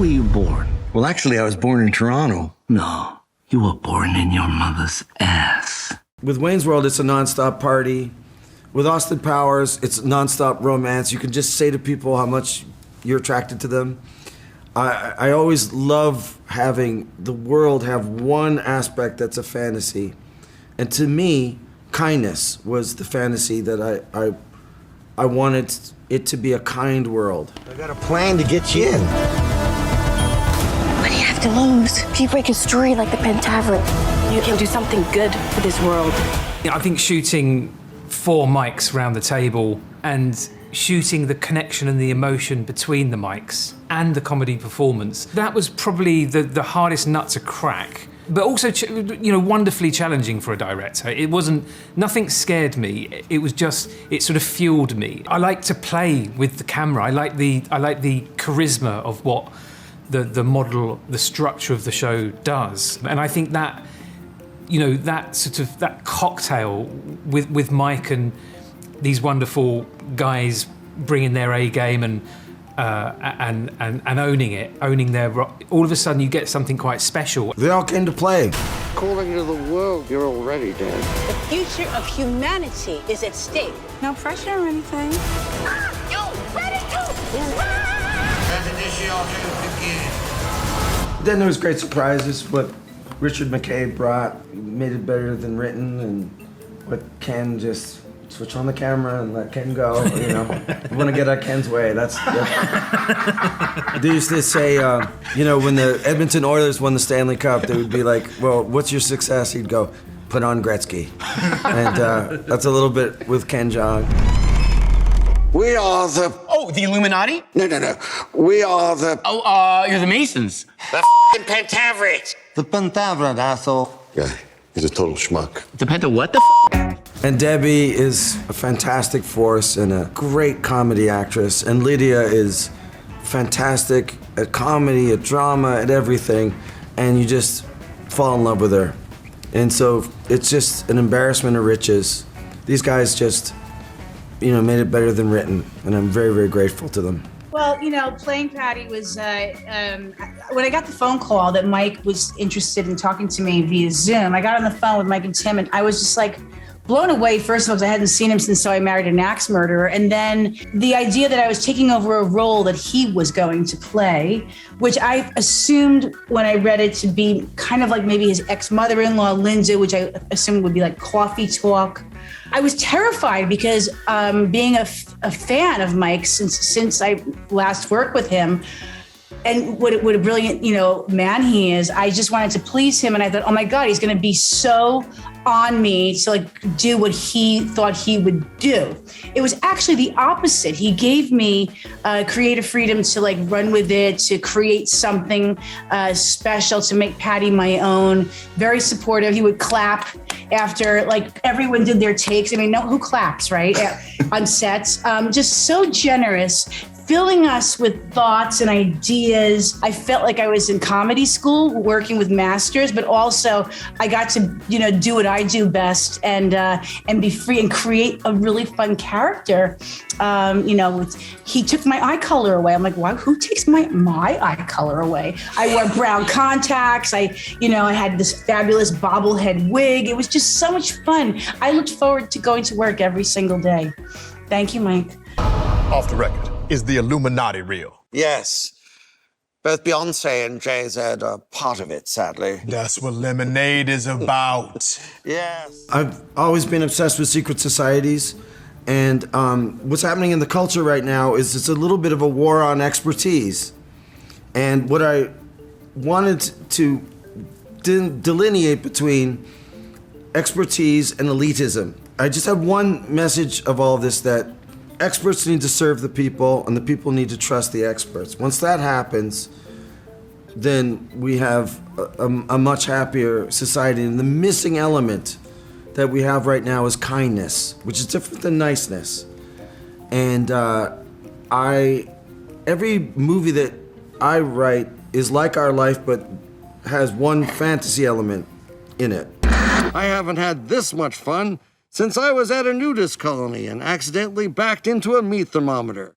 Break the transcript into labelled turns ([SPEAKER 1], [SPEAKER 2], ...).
[SPEAKER 1] were you born?
[SPEAKER 2] Well, actually, I was born in Toronto.
[SPEAKER 1] No, you were born in your mother's ass.
[SPEAKER 3] With Wayne's World, it's a nonstop party. With Austin Powers, it's nonstop romance. You can just say to people how much you're attracted to them. I always love having the world have one aspect that's a fantasy. And to me, kindness was the fantasy that I wanted it to be a kind world.
[SPEAKER 4] I got a plan to get you in.
[SPEAKER 5] What do you have to lose? If you break a story like the Pentaverate, you can do something good for this world.
[SPEAKER 6] I think shooting 4 mics around the table and shooting the connection and the emotion between the mics and the comedy performance, that was probably the hardest nut to crack, but also wonderfully challenging for a director. It wasn't, nothing scared me. It was just, it sort of fueled me. I like to play with the camera. I like the charisma of what the model, the structure of the show does. And I think that, that cocktail with Mike and these wonderful guys bringing their A game and owning it, all of a sudden you get something quite special.
[SPEAKER 3] They all came to play.
[SPEAKER 4] According to the world, you're already dead.
[SPEAKER 7] The future of humanity is at stake. No pressure or anything.
[SPEAKER 3] Then there was great surprises. What Richard McKay brought made it better than written, and what Ken just switch on the camera and let Ken go. We want to get out Ken's way. That's they used to say, when the Edmonton Oilers won the Stanley Cup, they would be like, "Well, what's your success?" He'd go, "Put on Gretzky," and that's a little bit with Ken Jeong.
[SPEAKER 4] We are the...
[SPEAKER 8] Oh, the Illuminati?
[SPEAKER 4] No. We are the...
[SPEAKER 8] Oh, you're the Masons.
[SPEAKER 4] The f***ing Pentaverate.
[SPEAKER 1] The Pentaverate, asshole.
[SPEAKER 4] Yeah, he's a total schmuck.
[SPEAKER 8] The Penta what the f***?
[SPEAKER 3] And Debi is a fantastic force and a great comedy actress. And Lydia is fantastic at comedy, at drama, at everything. And you just fall in love with her. And so it's just an embarrassment of riches. These guys just, made it better than written. And I'm very, very grateful to them.
[SPEAKER 9] Well, playing Patty was, when I got the phone call that Mike was interested in talking to me via Zoom, I got on the phone with Mike and Tim, and I was just like blown away, first of all, because I hadn't seen him since So I Married an Axe Murderer. And then the idea that I was taking over a role that he was going to play, which I assumed when I read it to be kind of like maybe his ex-mother-in-law, Lindsay, which I assumed would be like coffee talk. I was terrified because being a fan of Mike since I last worked with him, and what a brilliant, man he is. I just wanted to please him, and I thought, oh my God, he's going to be so on me to do what he thought he would do. It was actually the opposite. He gave me creative freedom to run with it, to create something special, to make Patty my own. Very supportive. He would clap after everyone did their takes. I mean, who claps, right? On sets. Just so generous, filling us with thoughts and ideas. I felt like I was in comedy school working with masters, but also I got to, do what I do best and be free and create a really fun character. He took my eye color away. I'm like, wow, who takes my eye color away? I wore brown contacts. I had this fabulous bobblehead wig. It was just so much fun. I looked forward to going to work every single day. Thank you, Mike.
[SPEAKER 10] Off the record. Is the Illuminati real?
[SPEAKER 4] Yes. Both Beyonce and Jay-Z are part of it, sadly.
[SPEAKER 10] That's what Lemonade is about.
[SPEAKER 4] Yes.
[SPEAKER 3] I've always been obsessed with secret societies. And what's happening in the culture right now is it's a little bit of a war on expertise. And what I wanted to delineate between expertise and elitism. I just have one message of all this, that experts need to serve the people, and the people need to trust the experts. Once that happens, then we have a much happier society. And the missing element that we have right now is kindness, which is different than niceness. And every movie that I write is like our life, but has one fantasy element in it.
[SPEAKER 4] I haven't had this much fun since I was at a nudist colony and accidentally backed into a meat thermometer.